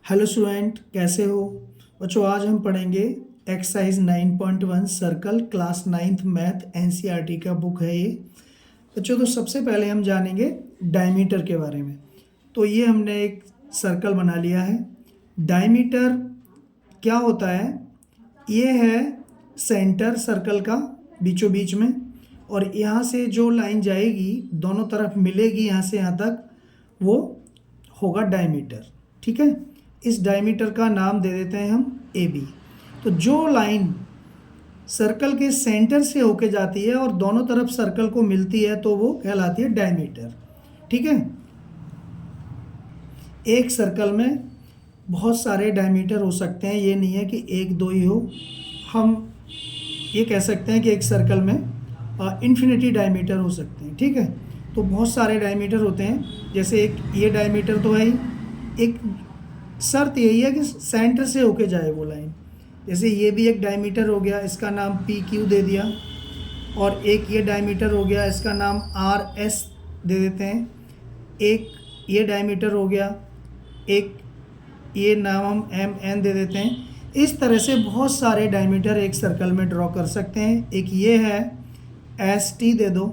Hello student, कैसे हो बच्चों। आज हम पढ़ेंगे exercise 9.1 circle, class 9th math, NCERT का बुक है ये बच्चों। तो सबसे पहले हम जानेंगे डायमीटर के बारे में। तो ये हमने एक सर्कल बना लिया है। डायमीटर क्या होता है? ये है सेंटर सर्कल का बीचों बीच में, और यहाँ से जो लाइन जाएगी दोनों तरफ मिलेगी यहाँ से यहाँ तक, वो होगा डायमीटर। ठीक है, इस डायमीटर का नाम दे देते हैं हम ए बी। तो जो लाइन सर्कल के सेंटर से होके जाती है और दोनों तरफ सर्कल को मिलती है तो वो कहलाती है डायमीटर। ठीक है, एक सर्कल में बहुत सारे डायमीटर हो सकते हैं, ये नहीं है कि एक दो ही हो। हम ये कह सकते हैं कि एक सर्कल में इन्फिनिटी डायमीटर हो सकते हैं। ठीक है, तो बहुत सारे डायमीटर होते हैं। जैसे एक ये डायमीटर तो है ही, एक शर्त यही है कि सेंटर से होके जाए वो लाइन। जैसे ये भी एक डायमीटर हो गया, इसका नाम पी क्यू दे दिया, और एक ये डायमीटर हो गया, इसका नाम आर एस दे देते हैं। एक ये डायमीटर हो गया, एक ये नाम हम एम एन दे देते हैं। इस तरह से बहुत सारे डायमीटर एक सर्कल में ड्रॉ कर सकते हैं। एक ये है, एस टी दे दो।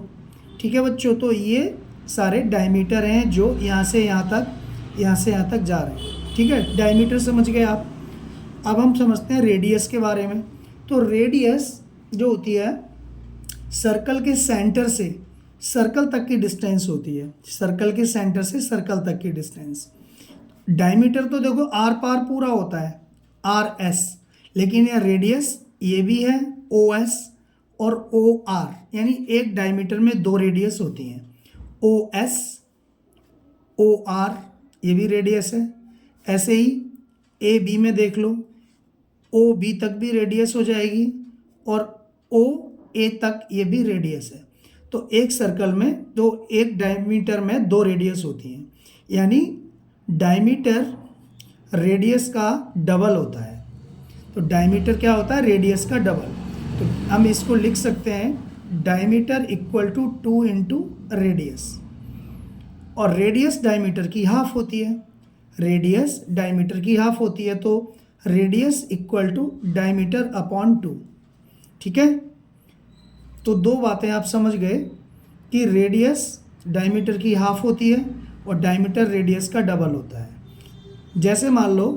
ठीक है बच्चों, तो ये सारे डायमीटर हैं जो यहाँ से यहाँ तक, यहाँ से यहाँ तक जा रहे हैं। ठीक है, डायमीटर समझ गए आप। अब हम समझते हैं रेडियस के बारे में। तो रेडियस जो होती है सर्कल के सेंटर से सर्कल तक की डिस्टेंस होती है। सर्कल के सेंटर से सर्कल तक की डिस्टेंस। डायमीटर तो देखो आर पार पूरा होता है, आर एस, लेकिन यह रेडियस ये भी है, ओ एस और ओ आर, यानी एक डायमीटर में दो रेडियस होती हैं। ओ एस, ओ आर, ये भी रेडियस है। ऐसे ही ए बी में देख लो, ओ बी तक भी रेडियस हो जाएगी, और ओ ए तक ये भी रेडियस है। तो एक सर्कल में दो, एक डायमीटर में दो रेडियस होती हैं, यानी डायमीटर रेडियस का डबल होता है। तो डायमीटर क्या होता है? रेडियस का डबल। तो हम इसको लिख सकते हैं diameter equal to 2 into radius, और रेडियस डायमीटर की हाफ होती है। रेडियस डायमीटर की हाफ होती है, तो radius equal to diameter upon 2। ठीक है, तो दो बातें आप समझ गए कि रेडियस डायमीटर की हाफ होती है और डायमीटर रेडियस का डबल होता है। जैसे मान लो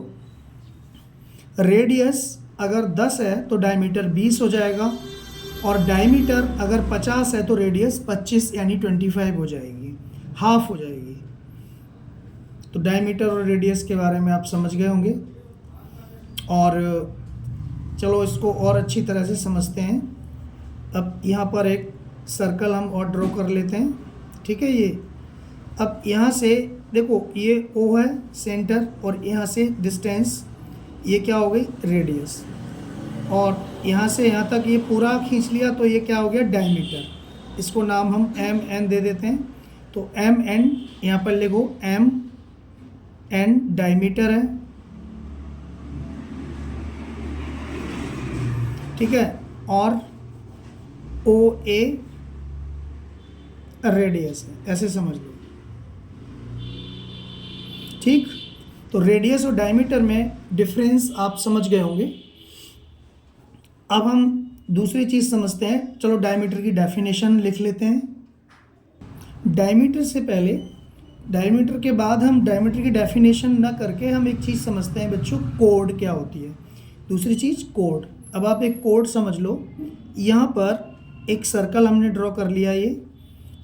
रेडियस अगर 10 है तो डायमीटर 20 हो जाएगा, और डायमीटर अगर 50 है तो रेडियस 25 यानी 25 हो जाएगी, हाफ हो जाएगी। तो डायमीटर और रेडियस के बारे में आप समझ गए होंगे। और चलो इसको और अच्छी तरह से समझते हैं। अब यहाँ पर एक सर्कल हम और ड्रॉ कर लेते हैं। ठीक है, ये अब यहाँ से देखो, ये ओ है सेंटर, और यहाँ से डिस्टेंस ये क्या हो गई? रेडियस। और यहाँ से यहाँ तक ये पूरा खींच लिया तो ये क्या हो गया? डायमीटर। इसको नाम हम एम एन दे देते हैं। तो एम एन यहाँ पर लिखो, एम एन डायमीटर है। ठीक है, और ओ ए रेडियस है, ऐसे समझ लो। ठीक, तो रेडियस और डायमीटर में डिफरेंस आप समझ गए होंगे। अब हम दूसरी चीज़ समझते हैं। चलो डायमीटर की डेफिनेशन लिख लेते हैं। डायमीटर से पहले, डायमीटर के बाद हम डायमीटर की डेफिनेशन ना करके हम एक चीज़ समझते हैं बच्चों, कोड क्या होती है। दूसरी चीज़ कोड। अब आप एक कोड समझ लो। यहाँ पर एक सर्कल हमने ड्रॉ कर लिया ये।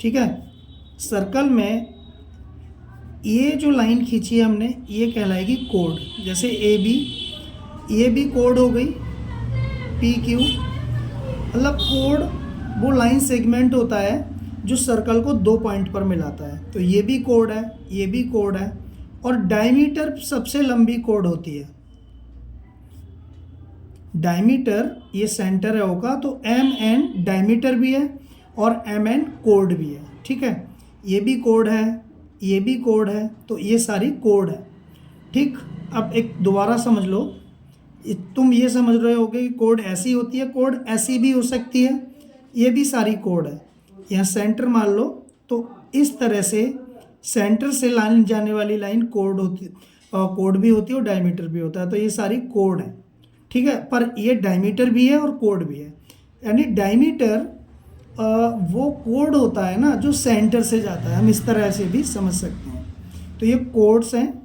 ठीक है, सर्कल में ये जो लाइन खींची है हमने, ये कहलाएगी कोड। जैसे ए बी, ये भी कोड हो गई, पी क्यू। मतलब कोड वो लाइन सेगमेंट होता है जो सर्कल को दो पॉइंट पर मिलाता है। तो ये भी कोड है, ये भी कोड है, और डायमीटर सबसे लंबी कोड होती है। डायमीटर ये सेंटर है होगा, तो एम एन डायमीटर भी है और एम एन कोड भी है। ठीक है, ये भी कोड है, ये भी कोड है, तो ये सारी कोड है। ठीक, अब एक दोबारा समझ लो। तुम ये समझ रहे होगे कि कोड ऐसी होती है, कोड ऐसी भी हो सकती है, ये भी सारी कोड है। यहाँ सेंटर मान लो, तो इस तरह से सेंटर से लाइन जाने वाली लाइन कोड होती, कोड भी होती है और डायमीटर भी होता है, तो ये सारी कोड है, ठीक है। पर ये डायमीटर भी है और कोड भी है। यानी डायमीटर वो कोड होता है ना जो सेंटर से जाता है, हम इस तरह से भी समझ सकते हैं। तो ये कोड्स हैं,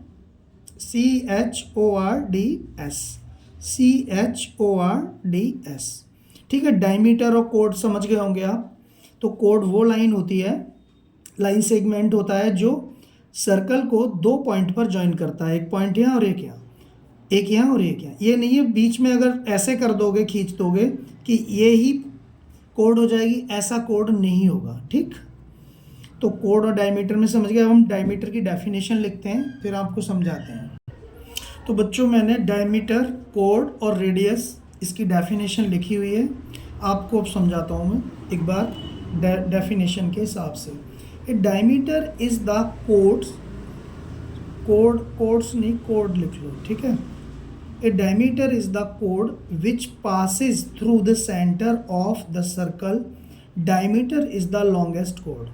CHORDS, CHORDS, ठीक है। डायमीटर और कोड समझ गए होंगे आप। तो कोड वो लाइन होती है, लाइन सेगमेंट होता है जो सर्कल को दो पॉइंट पर ज्वाइन करता है, एक पॉइंट यहाँ और एक यहाँ, एक यहाँ और एक यहाँ। ये नहीं है बीच में अगर ऐसे कर दोगे, खींच दोगे कि ये ही कोड हो जाएगी, ऐसा कोड नहीं होगा, ठीक। तो कोड और डायमीटर में समझ गए। अब हम डायमीटर की डेफिनेशन लिखते हैं, फिर आपको समझाते हैं। तो बच्चों मैंने डायमीटर, कोड और रेडियस इसकी डेफिनेशन लिखी हुई है, आपको अब समझाता हूँ मैं एक बार डेफिनेशन के हिसाब से। ए डायमीटर इज़ द कोड्स नहीं, कोड लिख लो, ठीक है। ए diameter is the code which passes through the centre of the circle. Diameter is the longest code.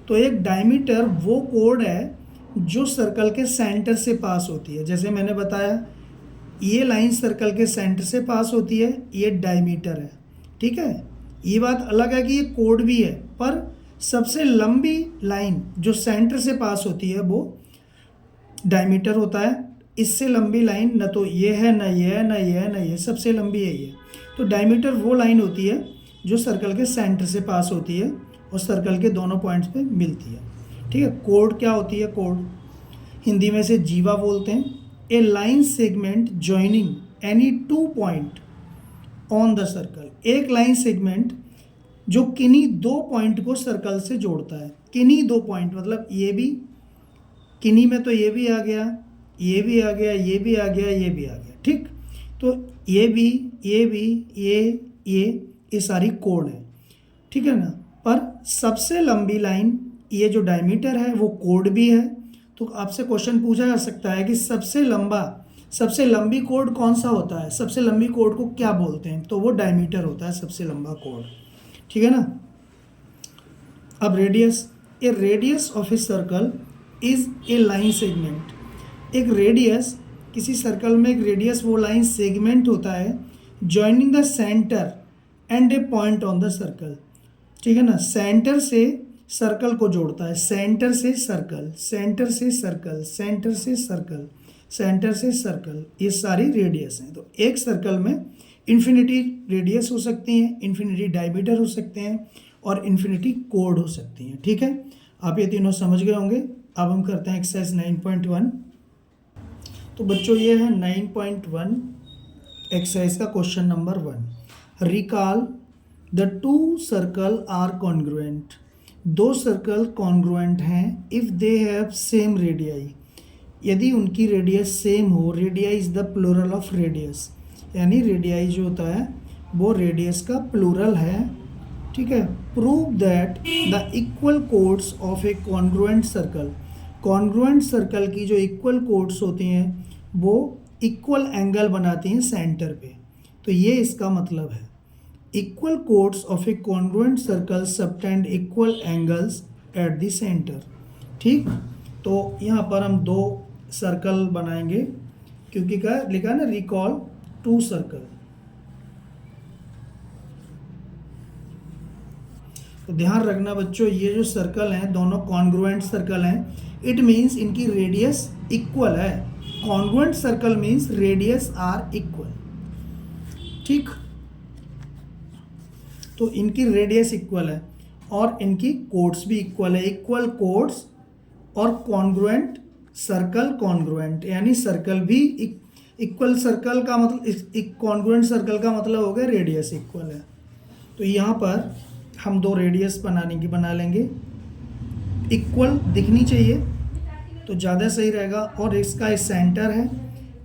तो एक डायमीटर वो कोड है जो सर्कल के सेंटर से पास होती है। जैसे मैंने बताया ये लाइन सर्कल के सेंटर से पास होती है, ये डायमीटर है, ठीक है। ये बात अलग है कि ये कोड भी है, पर सबसे लंबी लाइन जो सेंटर से पास होती है वो डायमीटर होता है। इससे लंबी लाइन न तो ये है, न ये है, न ये है, न ये, सबसे लंबी है ये। तो डायमीटर वो लाइन होती है जो सर्कल के सेंटर से पास होती है और सर्कल के दोनों पॉइंट्स पे मिलती है, ठीक है। कोड क्या होती है? कोड हिंदी में से जीवा बोलते हैं। A line segment joining any two point on the circle. एक लाइन सेगमेंट जो किन्हीं दो पॉइंट को सर्कल से जोड़ता है। किन्हीं दो पॉइंट मतलब ये भी, किन्हीं में तो ये भी आ गया, ये भी आ गया, ये भी आ गया, ये भी आ गया, ठीक। तो ये भी, ये भी, ये सारी कोड है, ठीक है ना। पर सबसे लंबी लाइन ये जो डायमीटर है वो कोड भी है। तो आपसे क्वेश्चन पूछा जा सकता है कि सबसे लंबी कोड कौन सा होता है, सबसे लंबी कोड को क्या बोलते हैं? तो वो डायमीटर होता है सबसे लंबा कोड, ठीक है ना। अब radius, A radius of a circle is a line segment. एक रेडियस, किसी सर्कल में एक रेडियस वो लाइन सेगमेंट होता है joining the centre and A point on the circle, ठीक है ना। सेंटर से सर्कल को जोड़ता है, सेंटर से सर्कल, सेंटर से सर्कल, सेंटर से सर्कल, सेंटर से सर्कल, ये सारी रेडियस हैं। तो एक सर्कल में इन्फिनिटी रेडियस हो सकती हैं, इन्फिनिटी डायमीटर हो सकते हैं और इन्फिनिटी कोड हो सकती हैं, ठीक है। आप ये तीनों समझ गए होंगे। अब हम करते हैं एक्सरसाइज 9.1। तो बच्चों ये है 9.1 एक्सरसाइज का question number 1। Recall the two circle are congruent. दो सर्कल कॉन्ग्रुएंट हैं if they have same radii, यदि उनकी रेडियस सेम हो। Radii is the plural of radius, यानी रेडियाई जो होता है वो रेडियस का प्लूरल है, ठीक है। Prove that the equal codes of a congruent circle. Congruent circle की जो इक्वल कोड्स होती हैं वो इक्वल एंगल बनाती हैं सेंटर पे। तो ये इसका मतलब है, equal codes of a congruent circle subtend equal angles at the centre, ठीक। तो यहाँ पर हम दो सर्कल बनाएंगे क्योंकि क्या लिखा है ना, रिकॉल टू सर्कल। तो ध्यान रखना बच्चों, ये जो सर्कल हैं दोनों कॉन्ग्रुएंट सर्कल हैं, इट मीन्स इनकी रेडियस इक्वल है। Congruent circle means radius are equal, ठीक। तो इनकी रेडियस इक्वल है और इनकी कोड्स भी इक्वल है। इक्वल कोड्स और कॉन्ग्रुएंट सर्कल कॉन्ग्रुएंट, यानी सर्कल भी इक्वल, सर्कल का मतलब कॉन्ग्रुएंट सर्कल का मतलब हो गया रेडियस इक्वल है। तो यहाँ पर हम दो रेडियस बना लेंगे, इक्वल दिखनी चाहिए तो ज़्यादा सही रहेगा। और इसका सेंटर है,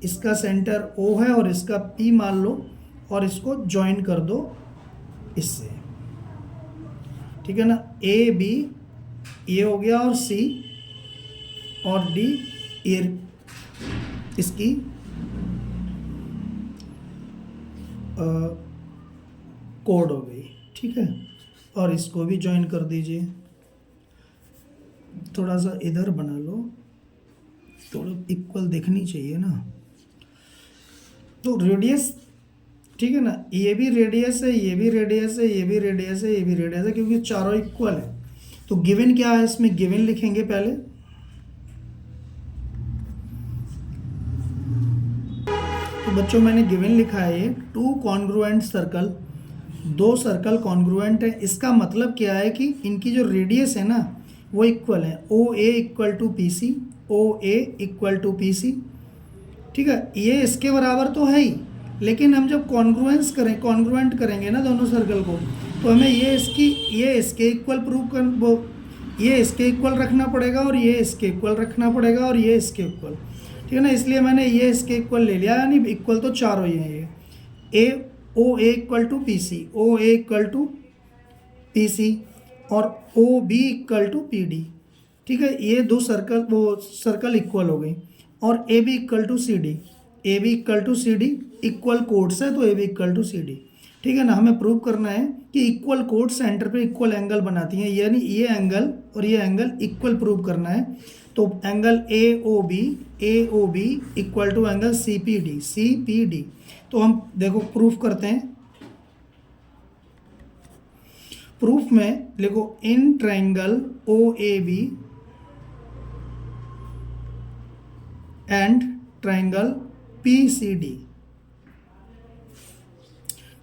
इसका सेंटर O है और इसका P मान लो और इसको ज्वाइन कर दो इससे, ठीक है ना। A B ये हो गया और C और D ये इसकी कोड हो गई, ठीक है। और इसको भी ज्वाइन कर दीजिए, थोड़ा सा इधर बना लो, थोड़ा इक्वल दिखनी चाहिए ना। तो रेडियस, ठीक है ना, ये भी रेडियस है, ये भी रेडियस है, ये भी रेडियस है, ये भी रेडियस है, क्योंकि चारों इक्वल है। तो गिवन क्या है, इसमें गिवन लिखेंगे पहले। तो बच्चों मैंने गिवन लिखा है ये 2 कॉन्ग्रुएंट सर्कल, 2 सर्कल कॉन्ग्रुएंट है। इसका मतलब क्या है कि इनकी जो रेडियस है ना वो इक्वल है। O A equal to P C, O A equal to P C, ठीक है। ये इसके बराबर तो है ही, लेकिन हम जब कॉन्ग्रुएंट करेंगे ना दोनों सर्कल को, तो हमें ये इसके इक्वल प्रूव कर वो ये इसके इक्वल रखना पड़ेगा, और ये इसके इक्वल रखना पड़ेगा, और ये इसके इक्वल, ठीक है ना। इसलिए मैंने ये इसके इक्वल ले लिया, यानी इक्वल तो चारों ही हैं ये। A O A equal to P C, O A equal to P C, और O B equal to P D, ठीक है। ये दो सर्कल इक्वल हो गई। और A B equal to C D, A B equal to C D, equal chords है तो A B equal to C D, ठीक है ना। हमें प्रूव करना है कि इक्वल कोड सेंटर पे इक्वल एंगल बनाती हैं, यानी ये एंगल और ये एंगल इक्वल प्रूव करना है। तो angle A O B equal to angle C P D. तो हम देखो प्रूफ करते हैं। प्रूफ में लिखो in triangle O A B and triangle P C D,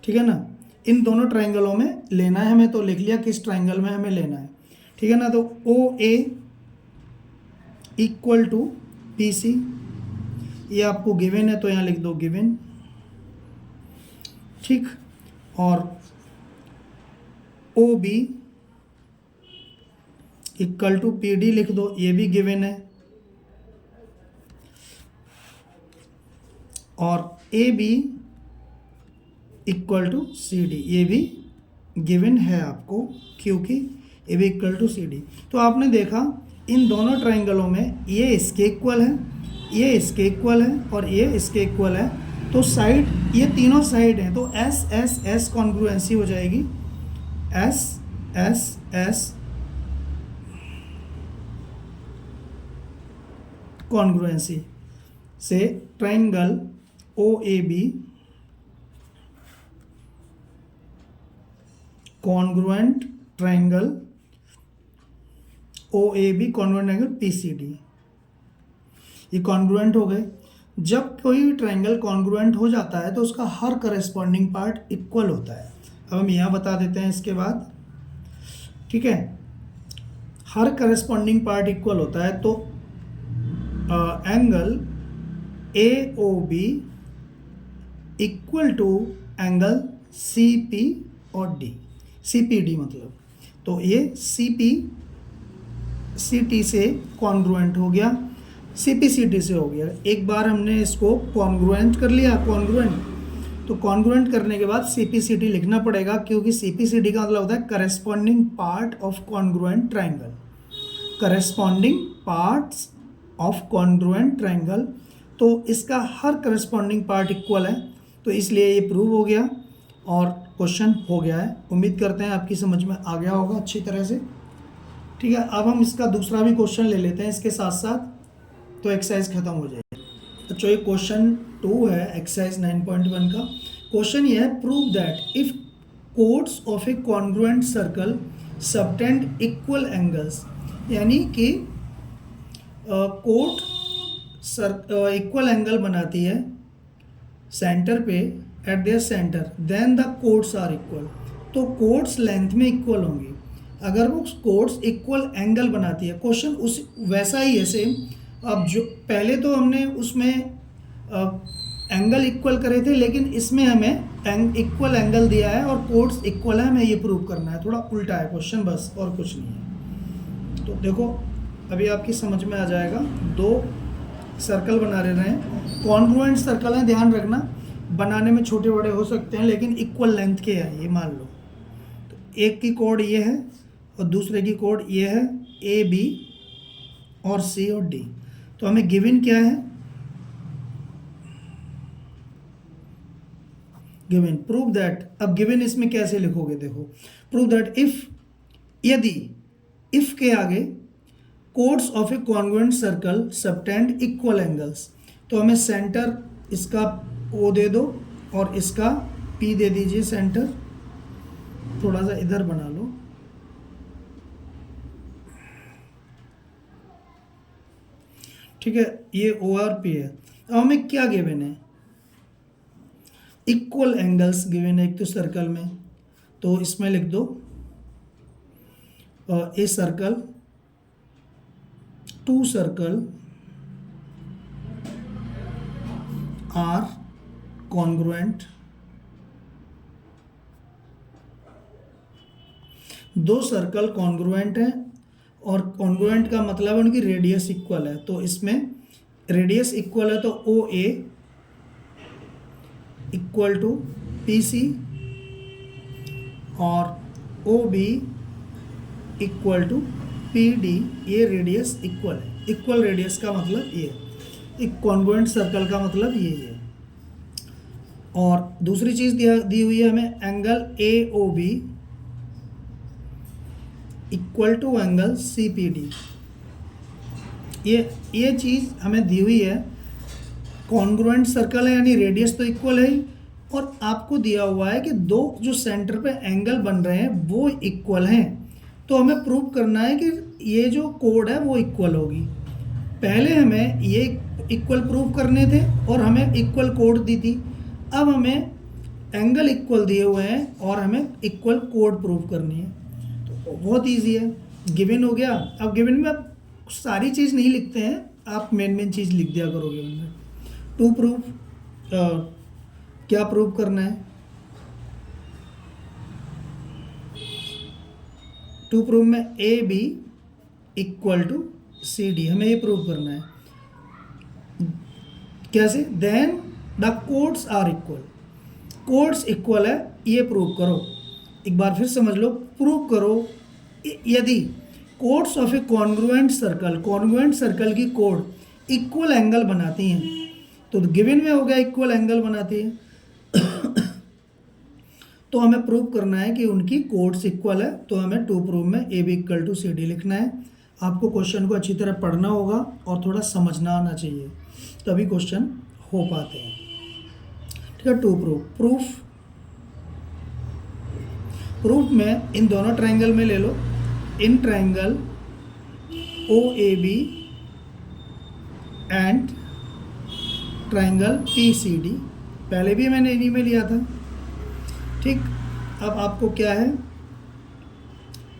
ठीक है ना। इन दोनों ट्रायंगलों में लेना है हमें, तो लिख लिया किस ट्रायंगल में हमें लेना है, ठीक है ना। तो O A equal to P C, ये आपको गिवन है तो यहाँ लिख दो गिवन, ठीक। और O B equal to P D लिख दो, ये भी गिवन है। और A B equal to C D, ये भी गिवन है आपको, क्योंकि A B equal to C D. तो आपने देखा इन दोनों ट्रायंगलों में ये इसके इक्वल है, ये इसके इक्वल है, और ये इसके इक्वल है। तो साइड, ये तीनों साइड हैं, तो एस एस एस कॉन्ग्रुएंसी हो जाएगी। एस एस एस कॉन्ग्रुएंसी से triangle O A B congruent triangle O A B congruent angle P C D, ये कॉन्ग्रुएंट हो गए। जब कोई ट्रायंगल कॉन्ग्रुएंट हो जाता है तो उसका हर करस्पॉन्डिंग पार्ट इक्वल होता है। अब हम यहाँ बता देते हैं इसके बाद, ठीक है। हर करस्पॉन्डिंग पार्ट इक्वल होता है, तो angle A O B equal to angle C P और डी, सी पी डी मतलब, तो ये सी पी सी टी से कॉन्ग्रुएंट हो गया, सी पी सी टी से हो गया। एक बार हमने इसको कॉन्ग्रुएंट कर लिया, तो कॉन्ग्रुएंट करने के बाद सी पी सी टी लिखना पड़ेगा, क्योंकि सी पी सी टी का मतलब होता है corresponding part of congruent triangle, corresponding parts of congruent triangle. तो इसका हर करस्पॉन्डिंग पार्ट इक्वल है, तो इसलिए ये प्रूव हो गया और क्वेश्चन हो गया है। उम्मीद करते हैं आपकी समझ में आ गया होगा अच्छी तरह से, ठीक है। अब हम इसका दूसरा भी क्वेश्चन ले लेते हैं इसके साथ साथ, तो एक्सरसाइज खत्म हो जाएगी। तो ये क्वेश्चन 2 है एक्सरसाइज 9.1 का। क्वेश्चन ये है, prove that if chords of a congruent circle subtend equal angles, यानी कि कोड इक्वल एंगल बनाती है सेंटर पे, at their centre, then the chords are equal. तो कोड्स लेंथ में इक्वल होंगी अगर वो कोड्स इक्वल एंगल बनाती है। क्वेश्चन उस वैसा ही है सेम। अब जो पहले तो हमने उसमें एंगल इक्वल करे थे, लेकिन इसमें हमें इक्वल एंगल दिया है और कोड्स इक्वल है, हमें ये प्रूव करना है। थोड़ा उल्टा है क्वेश्चन, बस और कुछ नहीं है। तो देखो अभी आपकी समझ में आ जाएगा। 2 सर्कल बना रहे हैं, कॉन्ग्रुएंट सर्कल है, ध्यान रखना बनाने में छोटे बड़े हो सकते हैं, लेकिन इक्वल लेंथ के हैं ये मान लो। तो एक की कोड ये है और दूसरे की कोड ये है, ए बी और सी और डी। तो हमें गिवन क्या है, गिवन प्रूव दैट। अब गिवन इसमें कैसे लिखोगे, देखो प्रूव दैट इफ, यदि, इफ के आगे codes of a congruent circle subtend equal angles. तो हमें सेंटर इसका ओ दे दो और इसका पी दे दीजिए सेंटर, थोड़ा सा इधर बना लो। ठीक है, ये ओ और पी है। अब हमें क्या गिवन है, इक्वल एंगल्स गिवन है एक तो सर्कल में, तो इसमें लिख दो a circle, two circle are congruent, दो सर्कल कॉन्ग्रुएंट है, और कॉन्ग्रुएंट का मतलब उनकी रेडियस इक्वल है। तो इसमें रेडियस इक्वल है तो O A equal to P C और O B equal to P D, ये रेडियस इक्वल है। इक्वल रेडियस का मतलब ये, एक कॉन्ग्रुएंट सर्कल का मतलब ये है। और दूसरी चीज़ दी हुई है हमें, angle A O B equal to angle C P D. ये चीज़ हमें दी हुई है। कॉन्ग्रुएंट सर्कल है यानी रेडियस तो इक्वल है ही, और आपको दिया हुआ है कि दो जो सेंटर पे एंगल बन रहे हैं वो इक्वल हैं। तो हमें प्रूव करना है कि ये जो कोड है वो इक्वल होगी। पहले हमें ये इक्वल प्रूव करने थे और हमें इक्वल कोड दी थी। अब हमें एंगल इक्वल दिए हुए हैं और हमें इक्वल कोड प्रूव करनी है। तो बहुत इजी है, गिवन हो गया। अब गिवन में आप सारी चीज़ नहीं लिखते हैं, आप मेन चीज़ लिख दिया करो गिवन में। टू प्रूफ क्या प्रूव करना है, टू प्रूव में A B equal to C D, हमें ये प्रूव करना है। कैसे, then the chords are equal, chords equal है ये प्रूव करो। एक बार फिर समझ लो, प्रूव करो यदि codes of a congruent circle, congruent circle की कोड इक्वल एंगल बनाती हैं। तो गिवन में हो गया इक्वल एंगल बनाती है तो हमें प्रूव करना है कि उनकी कोड्स इक्वल है। तो हमें टू प्रूव में A B equal to C D लिखना है। आपको क्वेश्चन को अच्छी तरह पढ़ना होगा और थोड़ा समझना आना चाहिए, तभी क्वेश्चन हो पाते हैं। ठीक है, टू प्रूफ में इन दोनों ट्रायंगल में ले लो, in triangle O A B and triangle P C D, पहले भी मैंने इन्हीं में लिया था। ठीक, अब आपको क्या है,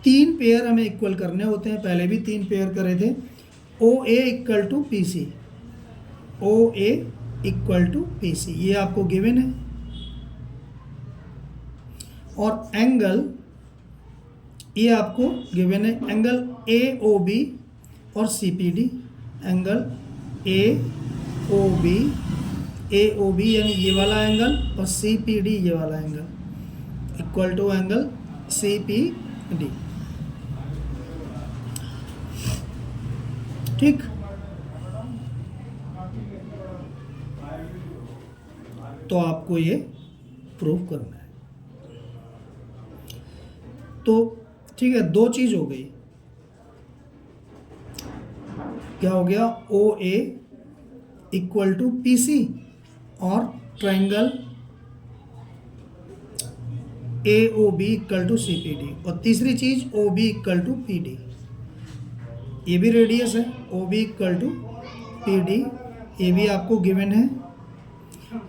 तीन पेयर हमें इक्वल करने होते हैं, पहले भी तीन पेयर करे थे। O A equal to P C, O A equal to P C, ये आपको गिवन है। और एंगल ये आपको गिवन है, एंगल ए ओ बी और C P D, angle A O B, A O B यानी ये वाला एंगल और सी पी डी ये वाला angle equal to angle C P D. ठीक, तो आपको ये प्रूव करना है। तो ठीक है, दो चीज हो गई, क्या हो गया, O A equal to P C और triangle A O B equal to C P D, और तीसरी चीज O B equal to P D, ये भी रेडियस है, O B equal to P D, ये भी आपको गिवन है।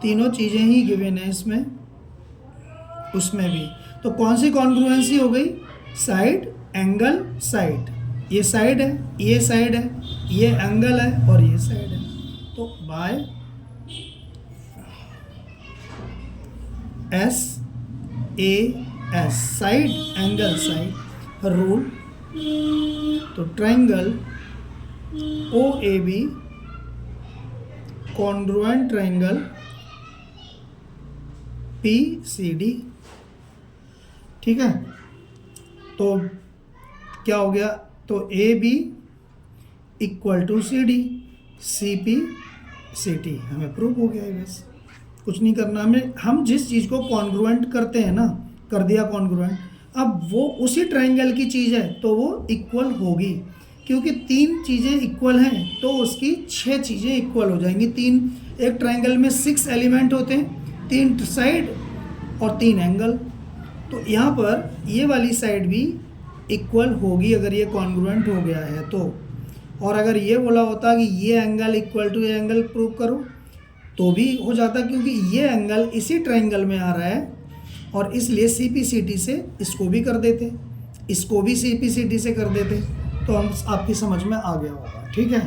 तीनों चीज़ें ही गिवन है इसमें, उसमें भी। तो कौन सी कॉन्ग्रुएंसी हो गई, साइड एंगल साइड, ये साइड है, ये साइड है, ये एंगल है और ये साइड है। तो by S A S, side angle side rule, तो triangle O A B congruent triangle P C D. ठीक है, तो क्या हो गया, तो A B equal to C D, C P C T, हमें प्रूव हो गया है। बस कुछ नहीं करना हमें, हम जिस चीज़ को कॉन्ग्रुएंट करते हैं ना, कर दिया कॉन्ग्रुएंट, अब वो उसी ट्रायंगल की चीज़ है तो वो इक्वल होगी। क्योंकि 3 चीज़ें इक्वल हैं तो उसकी 6 चीज़ें इक्वल हो जाएंगी। एक ट्रायंगल में 6 एलिमेंट होते हैं, 3 साइड और 3 एंगल। तो यहाँ पर ये वाली साइड भी इक्वल होगी अगर ये कॉन्ग्रुएंट हो गया है तो। और अगर ये बोला होता कि ये एंगल इक्वल टू ये एंगल प्रूव करो तो भी हो जाता, क्योंकि ये एंगल इसी ट्रायंगल में आ रहा है और इसलिए CPCT से इसको भी कर देते, इसको भी CPCT से कर देते। तो हम आपकी समझ में आ गया होगा, ठीक है।